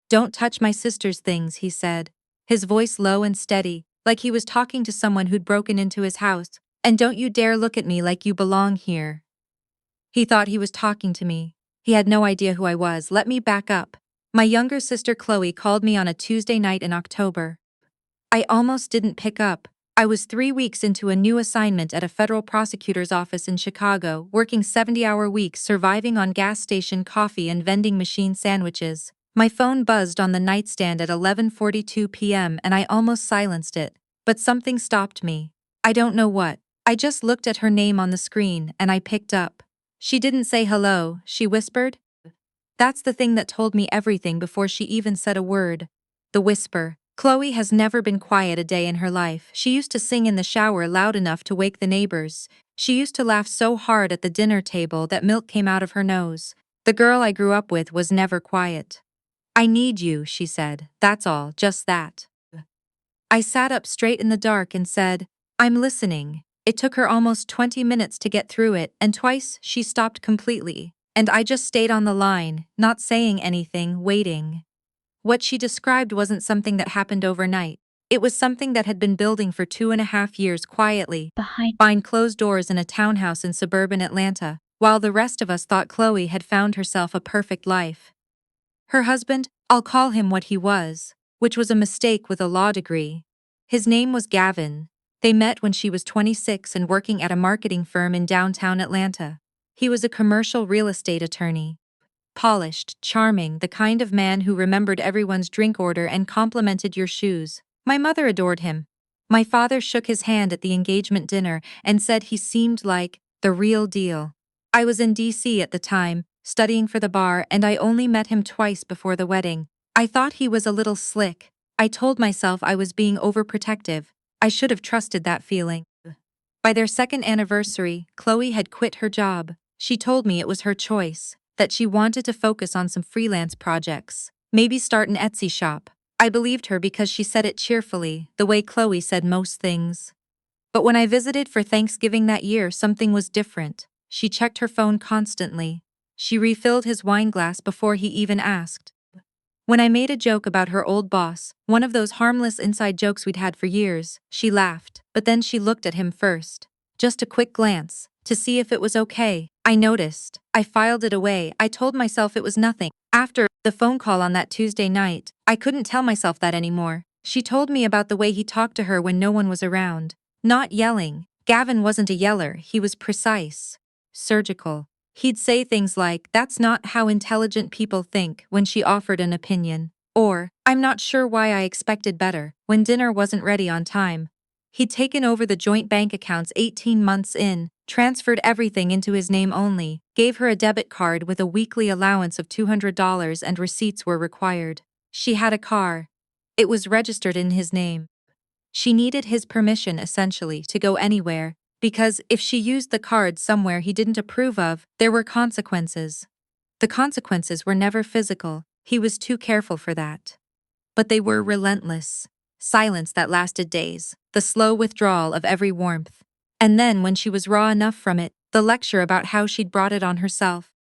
"Don't touch my sister's things," he said, his voice low and steady, like he was talking to someone who'd broken into his house. "And don't you dare look at me like you belong here." He thought he was talking to me. He had no idea who I was. Let me back up. My younger sister Chloe called me on a Tuesday night in October. I almost didn't pick up. I was 3 weeks into a new assignment at a federal prosecutor's office in Chicago, working 70-hour weeks, surviving on gas station coffee and vending machine sandwiches. My phone buzzed on the nightstand at 11:42 p.m. and I almost silenced it. But something stopped me. I don't know what. I just looked at her name on the screen and I picked up. She didn't say hello, she whispered. That's the thing that told me everything before she even said a word. The whisper. Chloe has never been quiet a day in her life. She used to sing in the shower loud enough to wake the neighbors. She used to laugh so hard at the dinner table that milk came out of her nose. The girl I grew up with was never quiet. "I need you," she said. "That's all, just that." I sat up straight in the dark and said, "I'm listening." It took her almost 20 minutes to get through it, and twice she stopped completely. And I just stayed on the line, not saying anything, waiting. What she described wasn't something that happened overnight. It was something that had been building for 2.5 years quietly, behind closed doors in a townhouse in suburban Atlanta, while the rest of us thought Chloe had found herself a perfect life. Her husband, I'll call him what he was, which was a mistake with a law degree. His name was Gavin. They met when she was 26 and working at a marketing firm in downtown Atlanta. He was a commercial real estate attorney. Polished, charming, the kind of man who remembered everyone's drink order and complimented your shoes. My mother adored him. My father shook his hand at the engagement dinner and said he seemed like the real deal. I was in D.C. at the time, studying for the bar, and I only met him twice before the wedding. I thought he was a little slick. I told myself I was being overprotective. I should have trusted that feeling. By their second anniversary, Chloe had quit her job. She told me it was her choice, that she wanted to focus on some freelance projects, maybe start an Etsy shop. I believed her because she said it cheerfully, the way Chloe said most things. But when I visited for Thanksgiving that year, something was different. She checked her phone constantly. She refilled his wine glass before he even asked. When I made a joke about her old boss, one of those harmless inside jokes we'd had for years, she laughed, but then she looked at him first. Just a quick glance, to see if it was okay. I noticed. I filed it away. I told myself it was nothing. After the phone call on that Tuesday night, I couldn't tell myself that anymore. She told me about the way he talked to her when no one was around. Not yelling. Gavin wasn't a yeller, he was precise. Surgical. He'd say things like, "That's not how intelligent people think," when she offered an opinion. Or, "I'm not sure why I expected better," when dinner wasn't ready on time. He'd taken over the joint bank accounts 18 months in, transferred everything into his name only, gave her a debit card with a weekly allowance of $200 and receipts were required. She had a car. It was registered in his name. She needed his permission, essentially, to go anywhere, because if she used the card somewhere he didn't approve of, there were consequences. The consequences were never physical, he was too careful for that. But they were relentless. Silence that lasted days, the slow withdrawal of every warmth. And then, when she was raw enough from it, the lecture about how she'd brought it on herself.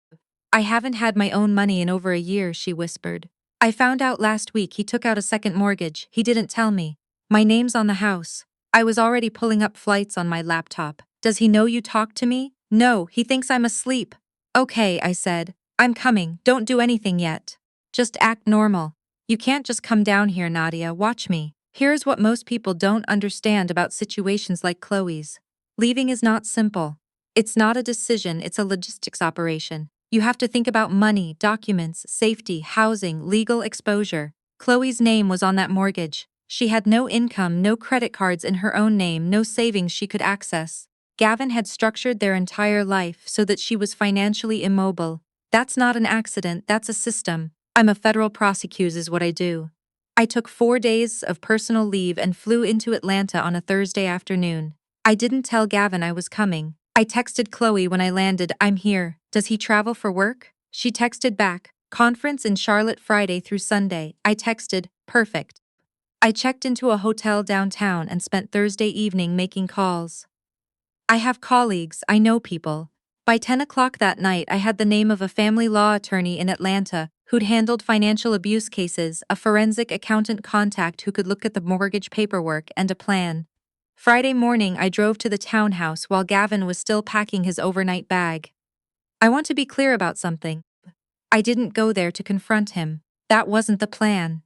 "I haven't had my own money in over a year," she whispered. "I found out last week he took out a second mortgage. He didn't tell me. My name's on the house. I was already pulling up flights on my laptop. Does he know you talked to me?" "No, he thinks I'm asleep." "Okay," I said. "I'm coming. Don't do anything yet. Just act normal. You can't just come down here, Nadia. Watch me." Here's what most people don't understand about situations like Chloe's. Leaving is not simple. It's not a decision, it's a logistics operation. You have to think about money, documents, safety, housing, legal exposure. Chloe's name was on that mortgage. She had no income, no credit cards in her own name, no savings she could access. Gavin had structured their entire life so that she was financially immobile. That's not an accident, that's a system. I'm a federal prosecutor is what I do. I took 4 days of personal leave and flew into Atlanta on a Thursday afternoon. I didn't tell Gavin I was coming. I texted Chloe when I landed, "I'm here. Does he travel for work?" She texted back, "Conference in Charlotte Friday through Sunday." I texted, "Perfect." I checked into a hotel downtown and spent Thursday evening making calls. I have colleagues, I know people. By 10 o'clock that night I had the name of a family law attorney in Atlanta who'd handled financial abuse cases, a forensic accountant contact who could look at the mortgage paperwork, and a plan. Friday morning, I drove to the townhouse while Gavin was still packing his overnight bag. I want to be clear about something. I didn't go there to confront him. That wasn't the plan.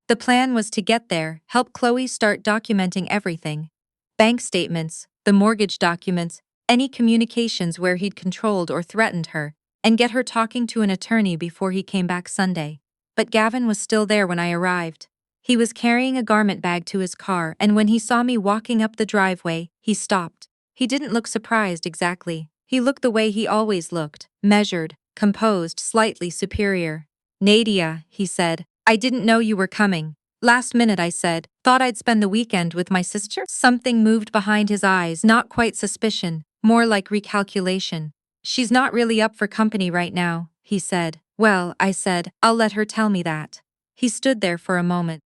The plan was to get there, help Chloe start documenting everything. Bank statements, the mortgage documents, any communications where he'd controlled or threatened her, and get her talking to an attorney before he came back Sunday. But Gavin was still there when I arrived. He was carrying a garment bag to his car, and when he saw me walking up the driveway, he stopped. He didn't look surprised exactly. He looked the way he always looked, measured, composed, slightly superior. "Nadia," he said, "I didn't know you were coming." "Last minute," I said. "Thought I'd spend the weekend with my sister." Something moved behind his eyes, not quite suspicion, more like recalculation. "She's not really up for company right now," he said. "Well," I said, "I'll let her tell me that." He stood there for a moment.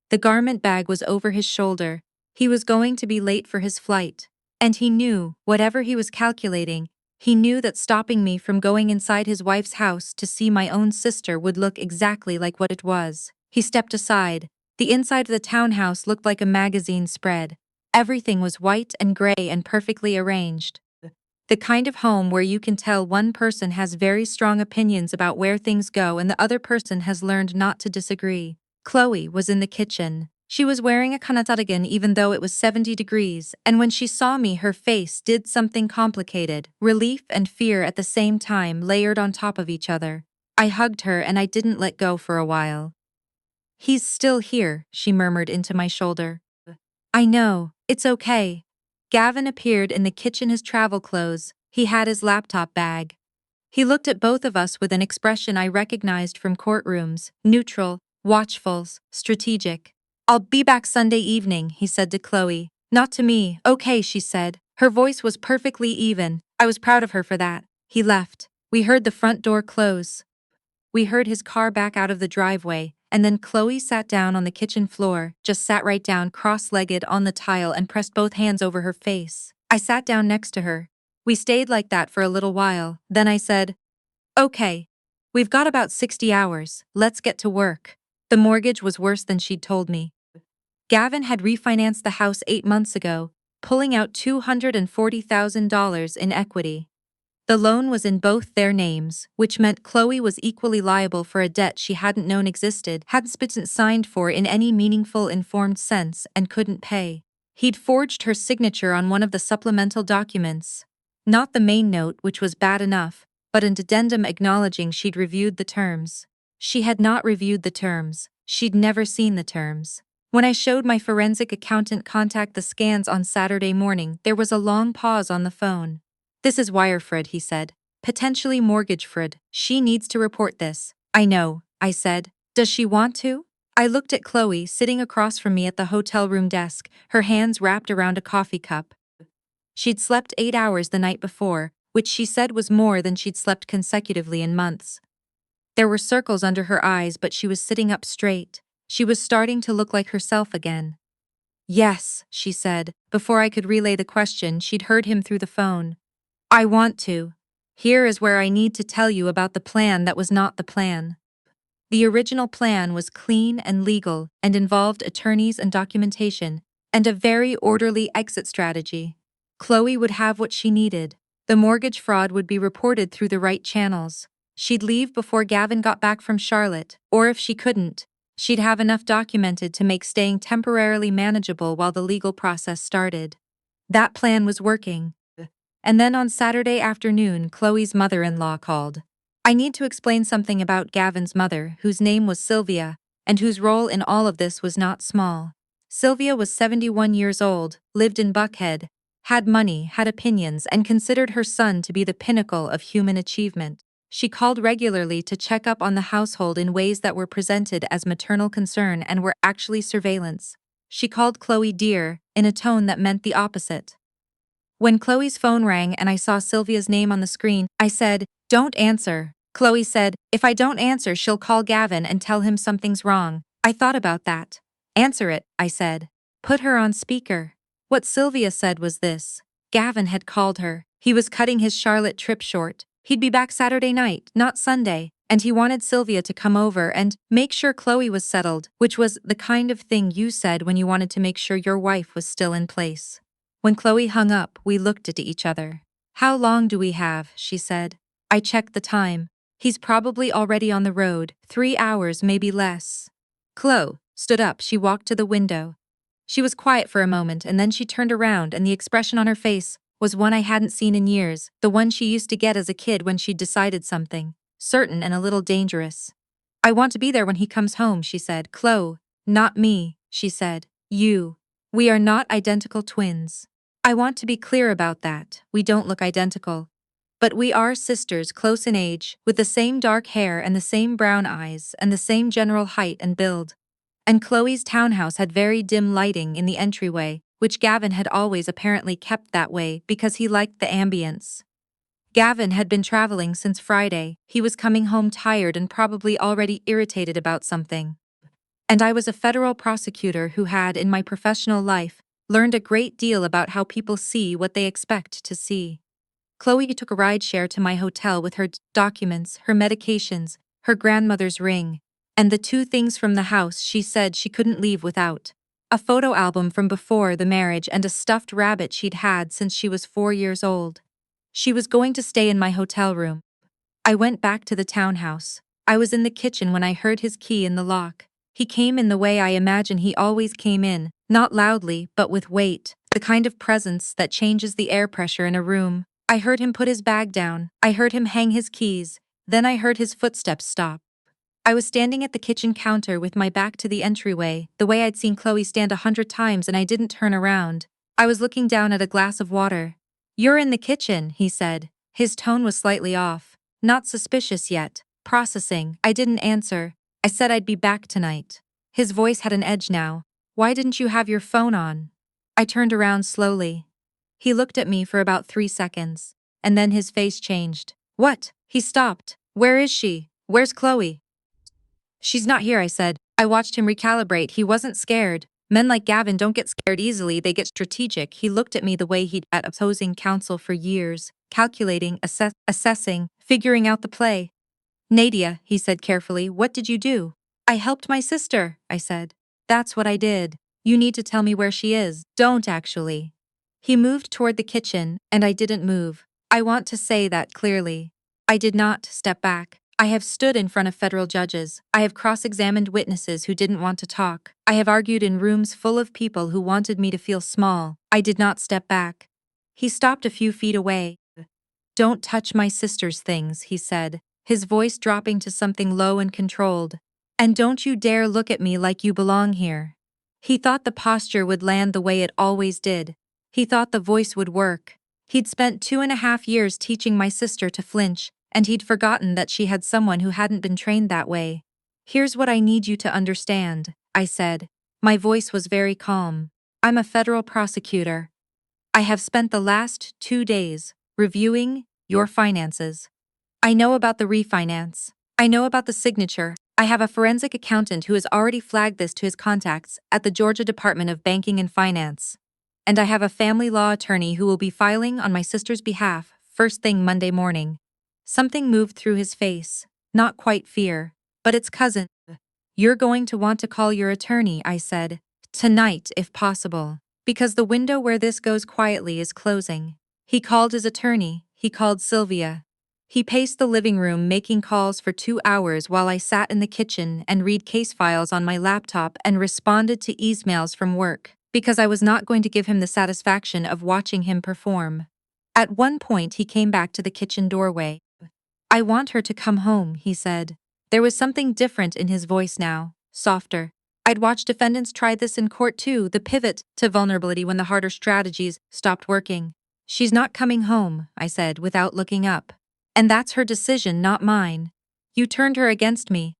The garment bag was over his shoulder. He was going to be late for his flight. And he knew, whatever he was calculating, he knew that stopping me from going inside his wife's house to see my own sister would look exactly like what it was. He stepped aside. The inside of the townhouse looked like a magazine spread. Everything was white and gray and perfectly arranged. The kind of home where you can tell one person has very strong opinions about where things go and the other person has learned not to disagree. Chloe was in the kitchen. She was wearing a cardigan even though it was 70 degrees, and when she saw me her face did something complicated, relief and fear at the same time layered on top of each other. I hugged her and I didn't let go for a while. "He's still here," she murmured into my shoulder. "I know, it's okay." Gavin appeared in the kitchen, his travel clothes. He had his laptop bag. He looked at both of us with an expression I recognized from courtrooms, neutral, watchful, strategic. "I'll be back Sunday evening," he said to Chloe. "Not to me." "Okay," she said. Her voice was perfectly even. I was proud of her for that. He left. We heard the front door close. We heard his car back out of the driveway, and then Chloe sat down on the kitchen floor, just sat right down cross-legged on the tile and pressed both hands over her face. I sat down next to her. We stayed like that for a little while, then I said, "Okay. We've got about 60 hours, let's get to work." The mortgage was worse than she'd told me. Gavin had refinanced the house 8 months ago, pulling out $240,000 in equity. The loan was in both their names, which meant Chloe was equally liable for a debt she hadn't known existed, hadn't been signed for in any meaningful informed sense, and couldn't pay. He'd forged her signature on one of the supplemental documents. Not the main note, which was bad enough, but an addendum acknowledging she'd reviewed the terms. She had not reviewed the terms. She'd never seen the terms. When I showed my forensic accountant contact the scans on Saturday morning, there was a long pause on the phone. "This is wire fraud," he said. "Potentially mortgage fraud. She needs to report this." "I know," I said. "Does she want to?" I looked at Chloe sitting across from me at the hotel room desk, her hands wrapped around a coffee cup. She'd slept 8 hours the night before, which she said was more than she'd slept consecutively in months. There were circles under her eyes, but she was sitting up straight. She was starting to look like herself again. "Yes," she said. Before I could relay the question, she'd heard him through the phone. "I want to. Here is where I need to tell you about the plan that was not the plan." The original plan was clean and legal and involved attorneys and documentation, and a very orderly exit strategy. Chloe would have what she needed. The mortgage fraud would be reported through the right channels. She'd leave before Gavin got back from Charlotte, or if she couldn't, she'd have enough documented to make staying temporarily manageable while the legal process started. That plan was working. And then on Saturday afternoon, Chloe's mother-in-law called. I need to explain something about Gavin's mother, whose name was Sylvia, and whose role in all of this was not small. Sylvia was 71 years old, lived in Buckhead, had money, had opinions, and considered her son to be the pinnacle of human achievement. She called regularly to check up on the household in ways that were presented as maternal concern and were actually surveillance. She called Chloe dear, in a tone that meant the opposite. When Chloe's phone rang and I saw Sylvia's name on the screen, I said, "Don't answer." Chloe said, "If I don't answer, she'll call Gavin and tell him something's wrong." I thought about that. "Answer it," I said. "Put her on speaker." What Sylvia said was this. Gavin had called her. He was cutting his Charlotte trip short. He'd be back Saturday night, not Sunday, And he wanted Sylvia to come over and make sure Chloe was settled, which was the kind of thing you said when you wanted to make sure your wife was still in place. When Chloe hung up, we looked at each other. "How long do we have?" she said. I checked the time. "He's probably already on the road, 3 hours, maybe less." Chloe stood up. She walked to the window. She was quiet for a moment and then she turned around and the expression on her face was one I hadn't seen in years, the one she used to get as a kid when she'd decided something, certain and a little dangerous. "I want to be there when he comes home," she said. "Chloe, not me," she said. "You. We are not identical twins. I want to be clear about that. We don't look identical. But we are sisters close in age, with the same dark hair and the same brown eyes and the same general height and build." And Chloe's townhouse had very dim lighting in the entryway, which Gavin had always apparently kept that way because he liked the ambience. Gavin had been traveling since Friday. He was coming home tired and probably already irritated about something. And I was a federal prosecutor who had, in my professional life, learned a great deal about how people see what they expect to see. Chloe took a rideshare to my hotel with her documents, her medications, her grandmother's ring, and the 2 things from the house she said she couldn't leave without: a photo album from before the marriage and a stuffed rabbit she'd had since she was 4 years old. She was going to stay in my hotel room. I went back to the townhouse. I was in the kitchen when I heard his key in the lock. He came in the way I imagine he always came in, not loudly but with weight, the kind of presence that changes the air pressure in a room. I heard him put his bag down. I heard him hang his keys. Then I heard his footsteps stop. I was standing at the kitchen counter with my back to the entryway, the way I'd seen Chloe stand 100 times, and I didn't turn around. I was looking down at a glass of water. "You're in the kitchen," he said. His tone was slightly off. Not suspicious yet. Processing. I didn't answer. I said I'd be back tonight. His voice had an edge now. "Why didn't you have your phone on?" I turned around slowly. He looked at me for about 3 seconds, and then his face changed. "What?" He stopped. "Where is she? Where's Chloe?" "She's not here," I said. I watched him recalibrate. He wasn't scared. Men like Gavin don't get scared easily, they get strategic. He looked at me the way he'd at opposing counsel for years, calculating, assessing, figuring out the play. "Nadia," he said carefully, "what did you do?" "I helped my sister," I said. "That's what I did. You need to tell me where she is." "Don't actually." He moved toward the kitchen, and I didn't move. I want to say that clearly. I did not step back. I have stood in front of federal judges. I have cross-examined witnesses who didn't want to talk. I have argued in rooms full of people who wanted me to feel small. I did not step back. He stopped a few feet away. "Don't touch my sister's things," he said, his voice dropping to something low and controlled. "And don't you dare look at me like you belong here." He thought the posture would land the way it always did. He thought the voice would work. He'd spent 2.5 years teaching my sister to flinch, and he'd forgotten that she had someone who hadn't been trained that way. "Here's what I need you to understand," I said. My voice was very calm. "I'm a federal prosecutor. I have spent the last 2 days reviewing your finances. I know about the refinance. I know about the signature. I have a forensic accountant who has already flagged this to his contacts at the Georgia Department of Banking and Finance. And I have a family law attorney who will be filing on my sister's behalf first thing Monday morning." Something moved through his face. Not quite fear, but its cousin. "You're going to want to call your attorney," I said. "Tonight, if possible. Because the window where this goes quietly is closing." He called his attorney. He called Sylvia. He paced the living room making calls for 2 hours while I sat in the kitchen and read case files on my laptop and responded to emails from work, because I was not going to give him the satisfaction of watching him perform. At one point he came back to the kitchen doorway. "I want her to come home," he said. There was something different in his voice now, softer. I'd watched defendants try this in court too, the pivot to vulnerability when the harder strategies stopped working. "She's not coming home," I said without looking up. "And that's her decision, not mine. You turned her against me."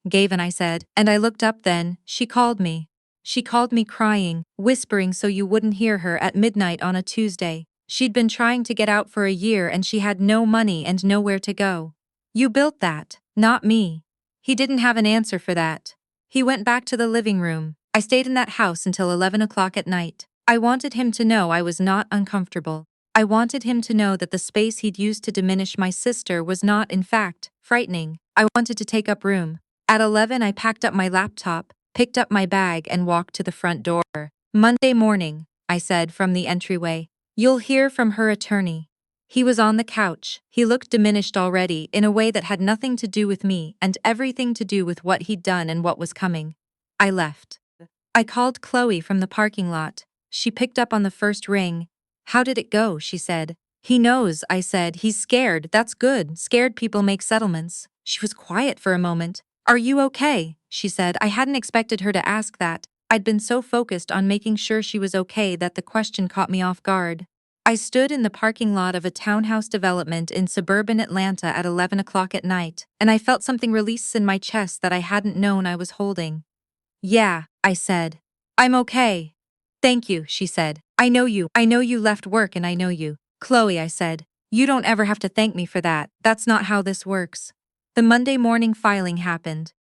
"Gavin," I said, and I looked up then. She called me. She called me crying, whispering so you wouldn't hear her at midnight on a Tuesday. She'd been trying to get out for a year and she had no money and nowhere to go. "You built that, not me." He didn't have an answer for that. He went back to the living room. I stayed in that house until 11 o'clock at night. I wanted him to know I was not uncomfortable. I wanted him to know that the space he'd used to diminish my sister was not, in fact, frightening. I wanted to take up room. At 11, I packed up my laptop, picked up my bag, and walked to the front door. Monday morning, I said from the entryway. You'll hear from her attorney. He was on the couch. He looked diminished already in a way that had nothing to do with me and everything to do with what he'd done and what was coming. I left. I called Chloe from the parking lot. She picked up on the first ring. How did it go? She said. He knows, I said. He's scared. That's good. Scared people make settlements. She was quiet for a moment. Are you okay? She said. I hadn't expected her to ask that. I'd been so focused on making sure she was okay that the question caught me off guard. I stood in the parking lot of a townhouse development in suburban Atlanta at 11 o'clock at night, and I felt something release in my chest that I hadn't known I was holding. Yeah, I said. I'm okay. Thank you, she said. I know you. I know you left work and I know you. Chloe, I said. You don't ever have to thank me for that. That's not how this works. The Monday morning filing happened.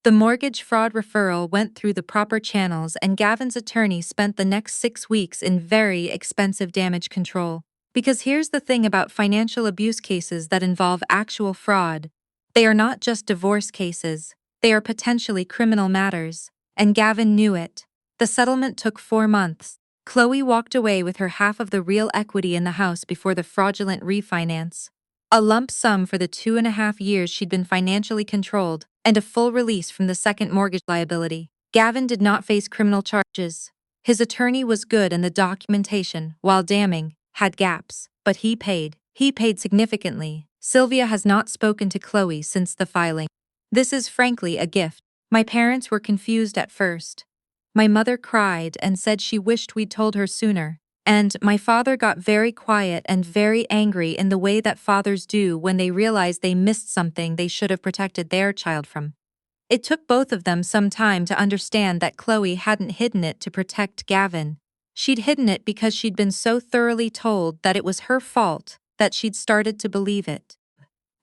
The mortgage fraud referral went through the proper channels and Gavin's attorney spent the next 6 weeks in very expensive damage control. Because here's the thing about financial abuse cases that involve actual fraud. They are not just divorce cases. They are potentially criminal matters. And Gavin knew it. The settlement took 4 months. Chloe walked away with her half of the real equity in the house before the fraudulent refinance. A lump sum for the 2.5 years she'd been financially controlled, and a full release from the second mortgage liability. Gavin did not face criminal charges. His attorney was good and the documentation, while damning, had gaps, but he paid. He paid significantly. Sylvia has not spoken to Chloe since the filing. This is frankly a gift. My parents were confused at first. My mother cried and said she wished we'd told her sooner. And my father got very quiet and very angry in the way that fathers do when they realize they missed something they should have protected their child from. It took both of them some time to understand that Chloe hadn't hidden it to protect Gavin. She'd hidden it because she'd been so thoroughly told that it was her fault that she'd started to believe it.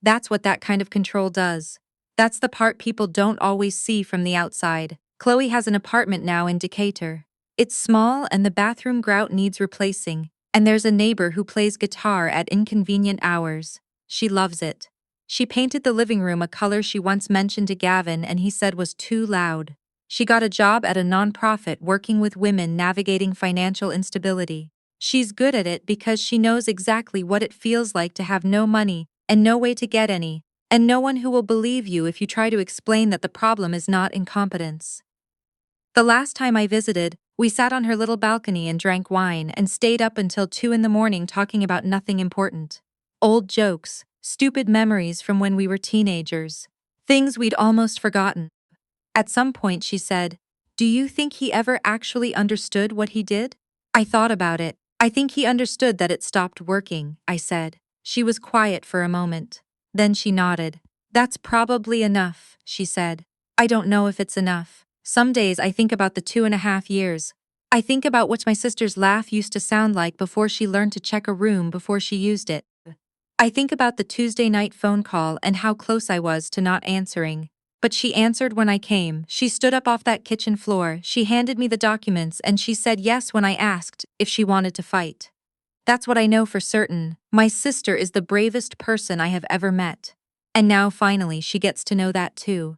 That's what that kind of control does. That's the part people don't always see from the outside. Chloe has an apartment now in Decatur. It's small and the bathroom grout needs replacing, and there's a neighbor who plays guitar at inconvenient hours. She loves it. She painted the living room a color she once mentioned to Gavin and he said was too loud. She got a job at a nonprofit working with women navigating financial instability. She's good at it because she knows exactly what it feels like to have no money and no way to get any, and no one who will believe you if you try to explain that the problem is not incompetence. The last time I visited, we sat on her little balcony and drank wine and stayed up until 2 in the morning talking about nothing important. Old jokes, stupid memories from when we were teenagers, things we'd almost forgotten. At some point she said, "Do you think he ever actually understood what he did?" I thought about it. "I think he understood that it stopped working," I said. She was quiet for a moment. Then she nodded. "That's probably enough," she said. "I don't know if it's enough. Some days I think about the 2.5 years. I think about what my sister's laugh used to sound like before she learned to check a room before she used it. I think about the Tuesday night phone call and how close I was to not answering. But she answered when I came. She stood up off that kitchen floor, she handed me the documents and she said yes when I asked if she wanted to fight. That's what I know for certain. My sister is the bravest person I have ever met. And now finally she gets to know that too.